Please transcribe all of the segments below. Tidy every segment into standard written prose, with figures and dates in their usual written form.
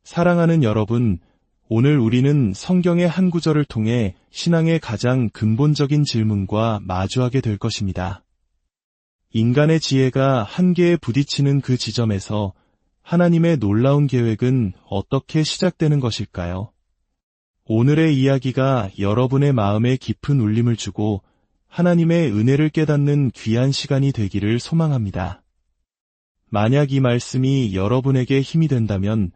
사랑하는 여러분, 오늘 우리는 성경의 한 구절을 통해 신앙의 가장 근본적인 질문과 마주하게 될 것입니다. 인간의 지혜가 한계에 부딪히는 그 지점에서 하나님의 놀라운 계획은 어떻게 시작되는 것일까요? 오늘의 이야기가 여러분의 마음에 깊은 울림을 주고 하나님의 은혜를 깨닫는 귀한 시간이 되기를 소망합니다. 만약 이 말씀이 여러분에게 힘이 된다면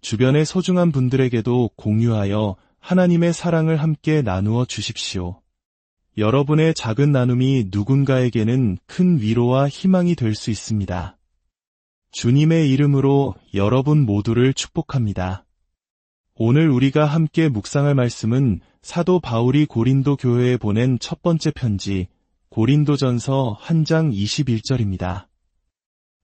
주변의 소중한 분들에게도 공유하여 하나님의 사랑을 함께 나누어 주십시오. 여러분의 작은 나눔이 누군가에게는 큰 위로와 희망이 될 수 있습니다. 주님의 이름으로 여러분 모두를 축복합니다. 오늘 우리가 함께 묵상할 말씀은 사도 바울이 고린도 교회에 보낸 첫 번째 편지 고린도전서 1장 21절입니다.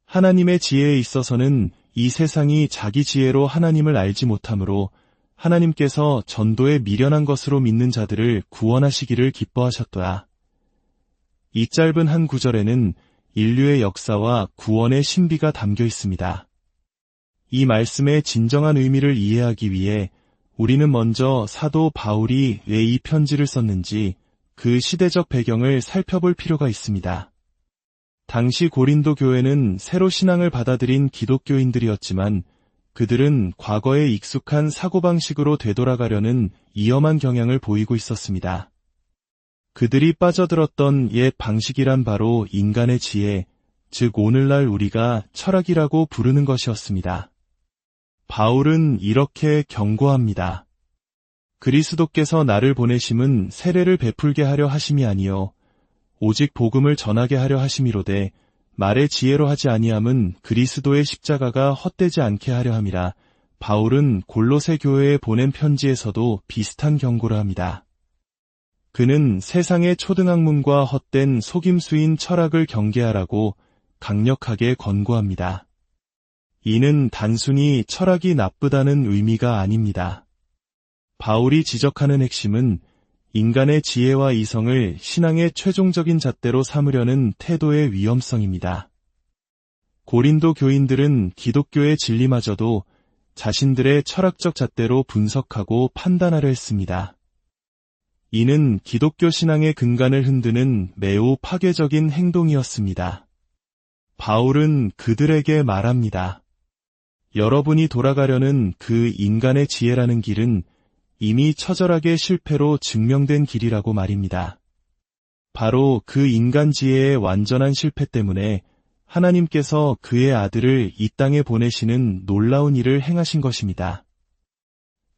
하나님의 지혜에 있어서는 이 세상이 자기 지혜로 하나님을 알지 못하므로 하나님께서 전도에 미련한 것으로 믿는 자들을 구원하시기를 기뻐하셨도다. 이 짧은 한 구절에는 인류의 역사와 구원의 신비가 담겨 있습니다. 이 말씀의 진정한 의미를 이해하기 위해 우리는 먼저 사도 바울이 왜 이 편지를 썼는지 그 시대적 배경을 살펴볼 필요가 있습니다. 당시 고린도 교회는 새로 신앙을 받아들인 기독교인들이었지만 그들은 과거에 익숙한 사고방식으로 되돌아가려는 위험한 경향을 보이고 있었습니다. 그들이 빠져들었던 옛 방식이란 바로 인간의 지혜, 즉 오늘날 우리가 철학이라고 부르는 것이었습니다. 바울은 이렇게 경고합니다. 그리스도께서 나를 보내심은 세례를 베풀게 하려 하심이 아니요 오직 복음을 전하게 하려 하심이로되 말의 지혜로 하지 아니함은 그리스도의 십자가가 헛되지 않게 하려 함이라. 바울은 골로새 교회에 보낸 편지에서도 비슷한 경고를 합니다. 그는 세상의 초등학문과 헛된 속임수인 철학을 경계하라고 강력하게 권고합니다. 이는 단순히 철학이 나쁘다는 의미가 아닙니다. 바울이 지적하는 핵심은 인간의 지혜와 이성을 신앙의 최종적인 잣대로 삼으려는 태도의 위험성입니다. 고린도 교인들은 기독교의 진리마저도 자신들의 철학적 잣대로 분석하고 판단하려 했습니다. 이는 기독교 신앙의 근간을 흔드는 매우 파괴적인 행동이었습니다. 바울은 그들에게 말합니다. 여러분이 돌아가려는 그 인간의 지혜라는 길은 이미 처절하게 실패로 증명된 길이라고 말입니다. 바로 그 인간 지혜의 완전한 실패 때문에 하나님께서 그의 아들을 이 땅에 보내시는 놀라운 일을 행하신 것입니다.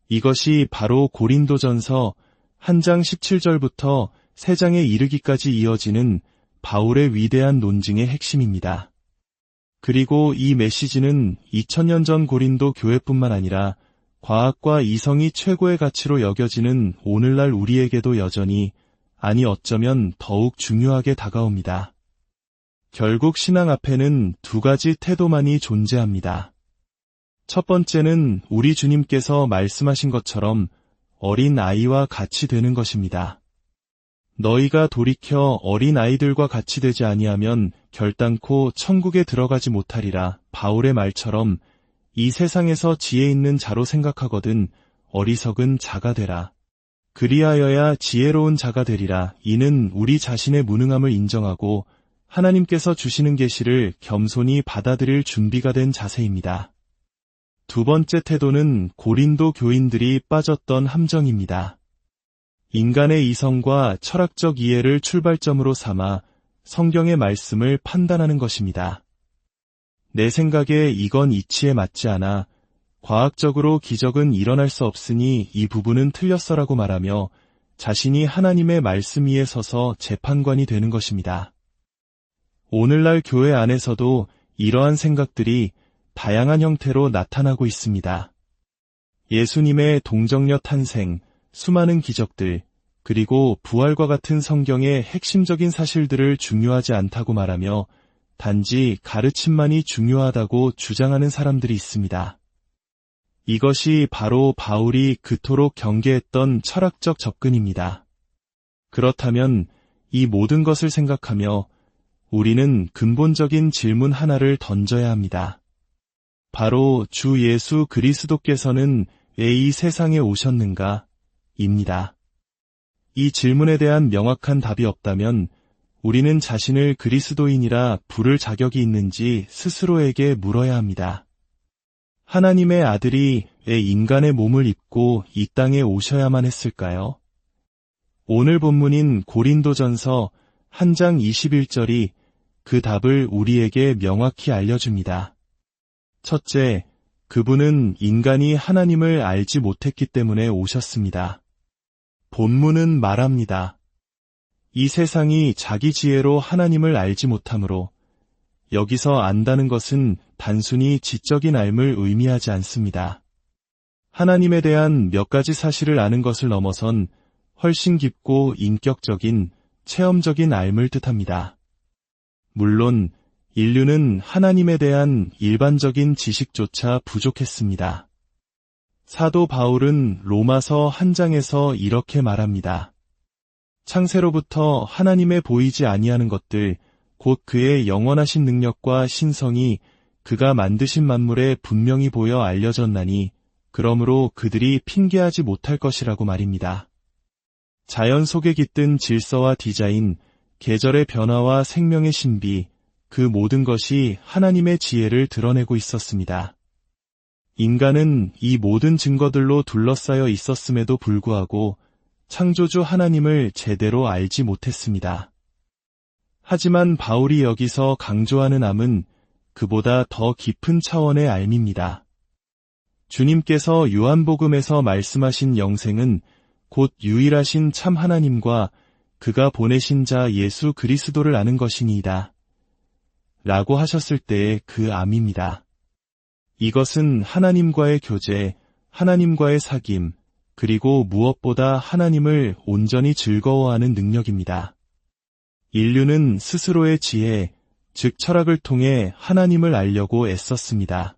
이것이 바로 고린도전서 1장 17절부터 3장에 이르기까지 이어지는 바울의 위대한 논증의 핵심입니다. 그리고 이 메시지는 2000년 전 고린도 교회뿐만 아니라 과학과 이성이 최고의 가치로 여겨지는 오늘날 우리에게도 여전히, 아니 어쩌면 더욱 중요하게 다가옵니다. 결국 신앙 앞에는 두 가지 태도만이 존재합니다. 첫 번째는 우리 주님께서 말씀하신 것처럼 어린 아이와 같이 되는 것입니다. 너희가 돌이켜 어린 아이들과 같이 되지 아니하면 결단코 천국에 들어가지 못하리라. 바울의 말처럼 이 세상에서 지혜 있는 자로 생각하거든 어리석은 자가 되라. 그리하여야 지혜로운 자가 되리라. 이는 우리 자신의 무능함을 인정하고 하나님께서 주시는 계시를 겸손히 받아들일 준비가 된 자세입니다. 두 번째 태도는 고린도 교인들이 빠졌던 함정입니다. 인간의 이성과 철학적 이해를 출발점으로 삼아 성경의 말씀을 판단하는 것입니다. 내 생각에 이건 이치에 맞지 않아 과학적으로 기적은 일어날 수 없으니 이 부분은 틀렸어라고 말하며 자신이 하나님의 말씀 위에 서서 재판관이 되는 것입니다. 오늘날 교회 안에서도 이러한 생각들이 다양한 형태로 나타나고 있습니다. 예수님의 동정녀 탄생, 수많은 기적들, 그리고 부활과 같은 성경의 핵심적인 사실들을 중요하지 않다고 말하며 단지 가르침만이 중요하다고 주장하는 사람들이 있습니다. 이것이 바로 바울이 그토록 경계했던 철학적 접근입니다. 그렇다면 이 모든 것을 생각하며 우리는 근본적인 질문 하나를 던져야 합니다. 바로 주 예수 그리스도께서는 왜 이 세상에 오셨는가? 입니다. 이 질문에 대한 명확한 답이 없다면 우리는 자신을 그리스도인이라 부를 자격이 있는지 스스로에게 물어야 합니다. 하나님의 아들이 왜 인간의 몸을 입고 이 땅에 오셔야만 했을까요? 오늘 본문인 고린도전서 1장 21절이 그 답을 우리에게 명확히 알려줍니다. 첫째, 그분은 인간이 하나님을 알지 못했기 때문에 오셨습니다. 본문은 말합니다. 이 세상이 자기 지혜로 하나님을 알지 못하므로, 여기서 안다는 것은 단순히 지적인 알을 의미하지 않습니다. 하나님에 대한 몇 가지 사실을 아는 것을 넘어선 훨씬 깊고 인격적인, 체험적인 알을 뜻합니다. 물론 인류는 하나님에 대한 일반적인 지식조차 부족했습니다. 사도 바울은 로마서 1장에서 이렇게 말합니다. 창세로부터 하나님의 보이지 아니하는 것들, 곧 그의 영원하신 능력과 신성이 그가 만드신 만물에 분명히 보여 알려졌나니 그러므로 그들이 핑계하지 못할 것이라고 말입니다. 자연 속에 깃든 질서와 디자인, 계절의 변화와 생명의 신비, 그 모든 것이 하나님의 지혜를 드러내고 있었습니다. 인간은 이 모든 증거들로 둘러싸여 있었음에도 불구하고 창조주 하나님을 제대로 알지 못했습니다. 하지만 바울이 여기서 강조하는 암은 그보다 더 깊은 차원의 알미입니다. 주님께서 요한복음에서 말씀하신 영생은 곧 유일하신 참 하나님과 그가 보내신 자 예수 그리스도를 아는 것이니이다. 라고 하셨을 때의 그 암입니다. 이것은 하나님과의 교제, 하나님과의 사귐, 그리고 무엇보다 하나님을 온전히 즐거워하는 능력입니다. 인류는 스스로의 지혜, 즉 철학을 통해 하나님을 알려고 애썼습니다.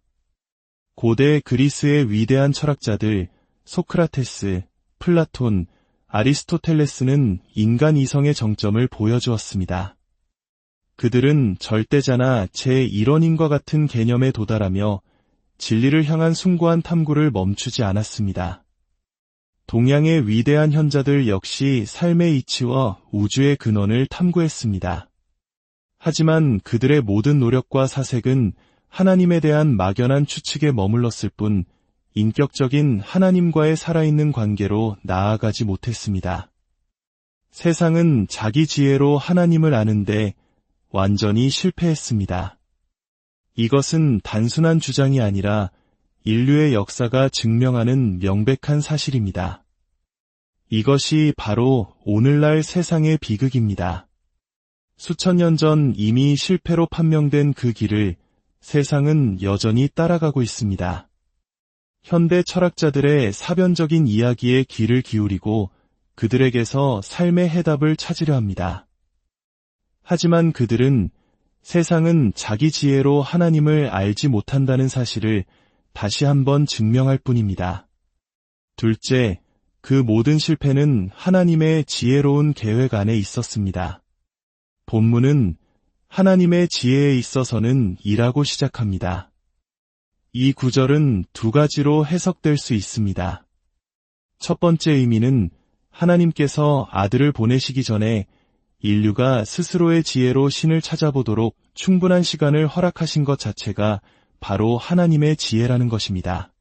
고대 그리스의 위대한 철학자들 소크라테스, 플라톤, 아리스토텔레스는 인간 이성의 정점을 보여주었습니다. 그들은 절대자나 제1원인과 같은 개념에 도달하며 진리를 향한 숭고한 탐구를 멈추지 않았습니다. 동양의 위대한 현자들 역시 삶의 이치와 우주의 근원을 탐구했습니다. 하지만 그들의 모든 노력과 사색은 하나님에 대한 막연한 추측에 머물렀을 뿐 인격적인 하나님과의 살아있는 관계로 나아가지 못했습니다. 세상은 자기 지혜로 하나님을 아는데 완전히 실패했습니다. 이것은 단순한 주장이 아니라 인류의 역사가 증명하는 명백한 사실입니다. 이것이 바로 오늘날 세상의 비극입니다. 수천 년 전 이미 실패로 판명된 그 길을 세상은 여전히 따라가고 있습니다. 현대 철학자들의 사변적인 이야기에 귀를 기울이고 그들에게서 삶의 해답을 찾으려 합니다. 하지만 그들은 세상은 자기 지혜로 하나님을 알지 못한다는 사실을 다시 한번 증명할 뿐입니다. 둘째, 그 모든 실패는 하나님의 지혜로운 계획 안에 있었습니다. 본문은 하나님의 지혜에 있어서는 이라고 시작합니다. 이 구절은 두 가지로 해석될 수 있습니다. 첫 번째 의미는 하나님께서 아들을 보내시기 전에 인류가 스스로의 지혜로 신을 찾아보도록 충분한 시간을 허락하신 것 자체가 바로 하나님의 지혜라는 것입니다.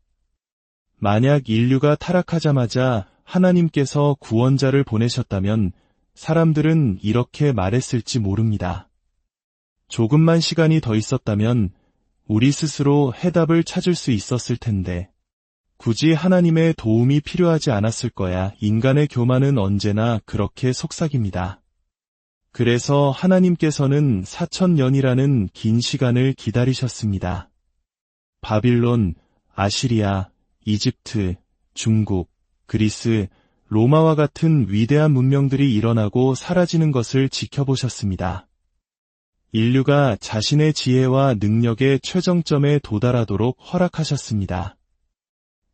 만약 인류가 타락하자마자 하나님께서 구원자를 보내셨다면 사람들은 이렇게 말했을지 모릅니다. 조금만 시간이 더 있었다면 우리 스스로 해답을 찾을 수 있었을 텐데 굳이 하나님의 도움이 필요하지 않았을 거야. 인간의 교만은 언제나 그렇게 속삭입니다. 그래서 하나님께서는 4000년이라는 긴 시간을 기다리셨습니다. 바빌론, 아시리아, 이집트, 중국, 그리스, 로마와 같은 위대한 문명들이 일어나고 사라지는 것을 지켜보셨습니다. 인류가 자신의 지혜와 능력의 최정점에 도달하도록 허락하셨습니다.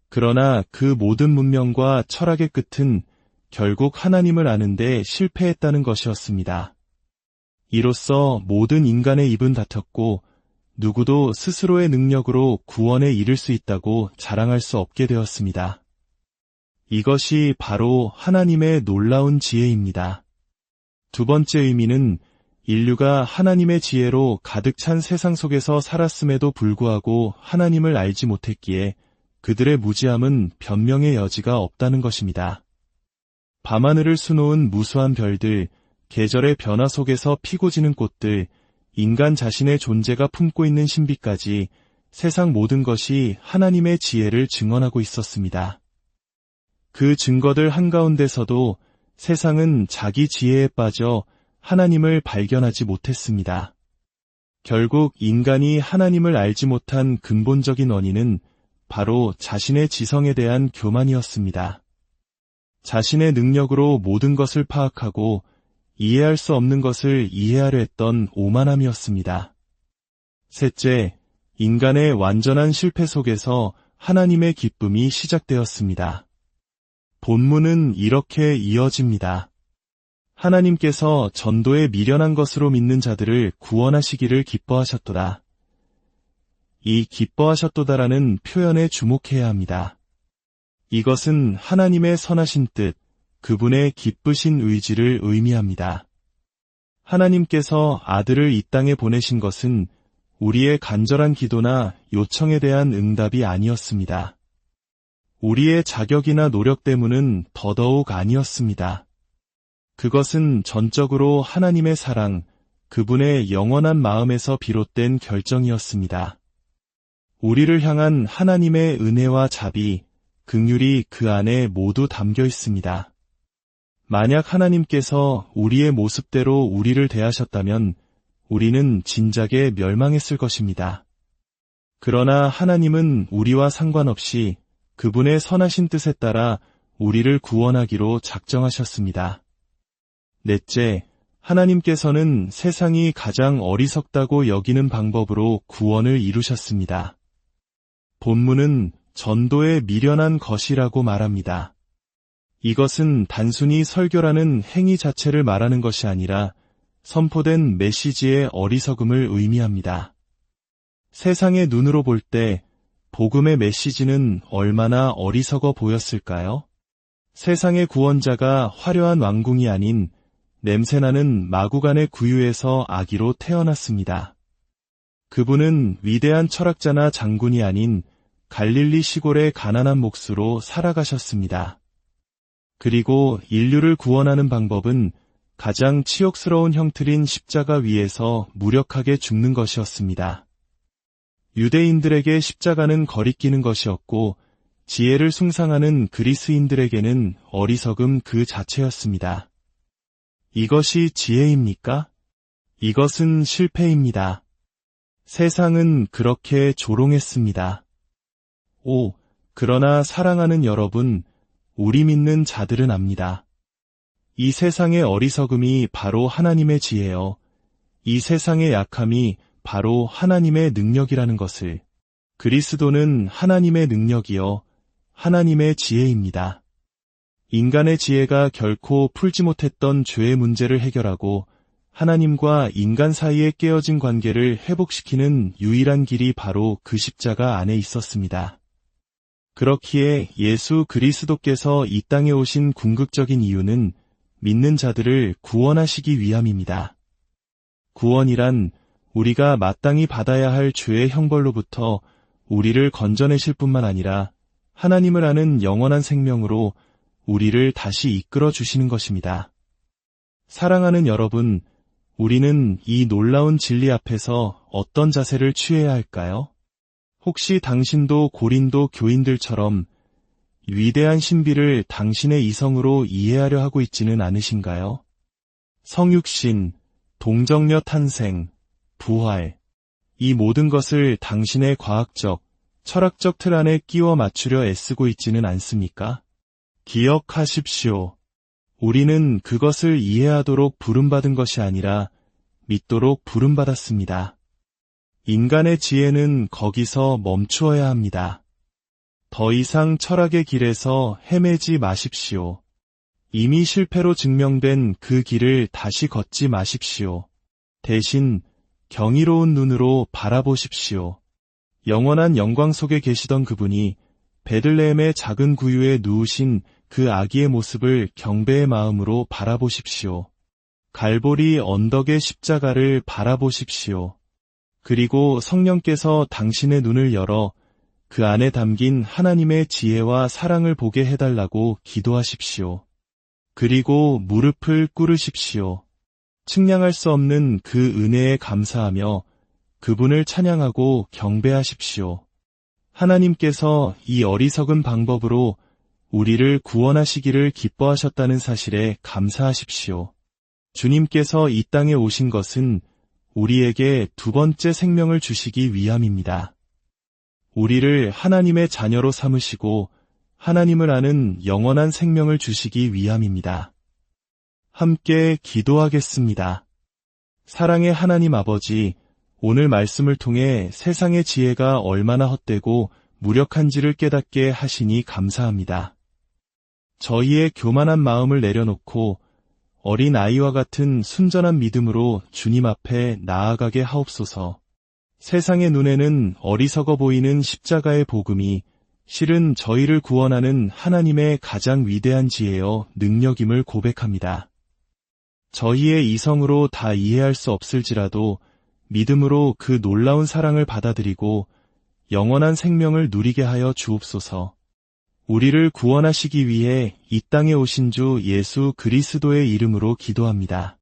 그러나 그 모든 문명과 철학의 끝은 결국 하나님을 아는데 실패했다는 것이었습니다. 이로써 모든 인간의 입은 닫혔고 누구도 스스로의 능력으로 구원에 이를 수 있다고 자랑할 수 없게 되었습니다. 이것이 바로 하나님의 놀라운 지혜입니다. 두 번째 의미는 인류가 하나님의 지혜로 가득 찬 세상 속에서 살았음에도 불구하고 하나님을 알지 못했기에 그들의 무지함은 변명의 여지가 없다는 것입니다. 밤하늘을 수놓은 무수한 별들, 계절의 변화 속에서 피고 지는 꽃들, 인간 자신의 존재가 품고 있는 신비까지 세상 모든 것이 하나님의 지혜를 증언하고 있었습니다. 그 증거들 한가운데서도 세상은 자기 지혜에 빠져 하나님을 발견하지 못했습니다. 결국 인간이 하나님을 알지 못한 근본적인 원인은 바로 자신의 지성에 대한 교만이었습니다. 자신의 능력으로 모든 것을 파악하고 이해할 수 없는 것을 이해하려 했던 오만함이었습니다. 셋째, 인간의 완전한 실패 속에서 하나님의 기쁨이 시작되었습니다. 본문은 이렇게 이어집니다. 하나님께서 전도에 미련한 것으로 믿는 자들을 구원하시기를 기뻐하셨도다. 이 기뻐하셨도다라는 표현에 주목해야 합니다. 이것은 하나님의 선하신 뜻, 그분의 기쁘신 의지를 의미합니다. 하나님께서 아들을 이 땅에 보내신 것은 우리의 간절한 기도나 요청에 대한 응답이 아니었습니다. 우리의 자격이나 노력 때문은 더더욱 아니었습니다. 그것은 전적으로 하나님의 사랑, 그분의 영원한 마음에서 비롯된 결정이었습니다. 우리를 향한 하나님의 은혜와 자비, 긍휼이 그 안에 모두 담겨 있습니다. 만약 하나님께서 우리의 모습대로 우리를 대하셨다면 우리는 진작에 멸망했을 것입니다. 그러나 하나님은 우리와 상관없이 그분의 선하신 뜻에 따라 우리를 구원하기로 작정하셨습니다. 넷째, 하나님께서는 세상이 가장 어리석다고 여기는 방법으로 구원을 이루셨습니다. 본문은 전도에 미련한 것이라고 말합니다. 이것은 단순히 설교라는 행위 자체를 말하는 것이 아니라 선포된 메시지의 어리석음을 의미합니다. 세상의 눈으로 볼 때 복음의 메시지는 얼마나 어리석어 보였을까요? 세상의 구원자가 화려한 왕궁이 아닌 냄새나는 마구간의 구유에서 아기로 태어났습니다. 그분은 위대한 철학자나 장군이 아닌 갈릴리 시골의 가난한 몫으로 살아가셨습니다. 그리고 인류를 구원하는 방법은 가장 치욕스러운 형틀인 십자가 위에서 무력하게 죽는 것이었습니다. 유대인들에게 십자가는 거리끼는 것이었고 지혜를 숭상하는 그리스인들에게는 어리석음 그 자체였습니다. 이것이 지혜입니까? 이것은 실패입니다. 세상은 그렇게 조롱했습니다. 그러나 사랑하는 여러분, 우리 믿는 자들은 압니다. 이 세상의 어리석음이 바로 하나님의 지혜요. 이 세상의 약함이 바로 하나님의 능력이라는 것을. 그리스도는 하나님의 능력이요. 하나님의 지혜입니다. 인간의 지혜가 결코 풀지 못했던 죄의 문제를 해결하고 하나님과 인간 사이에 깨어진 관계를 회복시키는 유일한 길이 바로 그 십자가 안에 있었습니다. 그렇기에 예수 그리스도께서 이 땅에 오신 궁극적인 이유는 믿는 자들을 구원하시기 위함입니다. 구원이란 우리가 마땅히 받아야 할 죄의 형벌로부터 우리를 건져내실 뿐만 아니라 하나님을 아는 영원한 생명으로 우리를 다시 이끌어 주시는 것입니다. 사랑하는 여러분, 우리는 이 놀라운 진리 앞에서 어떤 자세를 취해야 할까요? 혹시 당신도 고린도 교인들처럼 위대한 신비를 당신의 이성으로 이해하려 하고 있지는 않으신가요? 성육신, 동정녀 탄생, 부활, 이 모든 것을 당신의 과학적, 철학적 틀 안에 끼워 맞추려 애쓰고 있지는 않습니까? 기억하십시오. 우리는 그것을 이해하도록 부름받은 것이 아니라 믿도록 부름받았습니다. 인간의 지혜는 거기서 멈추어야 합니다. 더 이상 철학의 길에서 헤매지 마십시오. 이미 실패로 증명된 그 길을 다시 걷지 마십시오. 대신 경이로운 눈으로 바라보십시오. 영원한 영광 속에 계시던 그분이 베들레헴의 작은 구유에 누우신 그 아기의 모습을 경배의 마음으로 바라보십시오. 갈보리 언덕의 십자가를 바라보십시오. 그리고 성령께서 당신의 눈을 열어 그 안에 담긴 하나님의 지혜와 사랑을 보게 해달라고 기도하십시오. 그리고 무릎을 꿇으십시오. 측량할 수 없는 그 은혜에 감사하며 그분을 찬양하고 경배하십시오. 하나님께서 이 어리석은 방법으로 우리를 구원하시기를 기뻐하셨다는 사실에 감사하십시오. 주님께서 이 땅에 오신 것은 우리에게 두 번째 생명을 주시기 위함입니다. 우리를 하나님의 자녀로 삼으시고 하나님을 아는 영원한 생명을 주시기 위함입니다. 함께 기도하겠습니다. 사랑의 하나님 아버지, 오늘 말씀을 통해 세상의 지혜가 얼마나 헛되고 무력한지를 깨닫게 하시니 감사합니다. 저희의 교만한 마음을 내려놓고 어린 아이와 같은 순전한 믿음으로 주님 앞에 나아가게 하옵소서. 세상의 눈에는 어리석어 보이는 십자가의 복음이 실은 저희를 구원하는 하나님의 가장 위대한 지혜여 능력임을 고백합니다. 저희의 이성으로 다 이해할 수 없을지라도 믿음으로 그 놀라운 사랑을 받아들이고 영원한 생명을 누리게 하여 주옵소서. 우리를 구원하시기 위해 이 땅에 오신 주 예수 그리스도의 이름으로 기도합니다.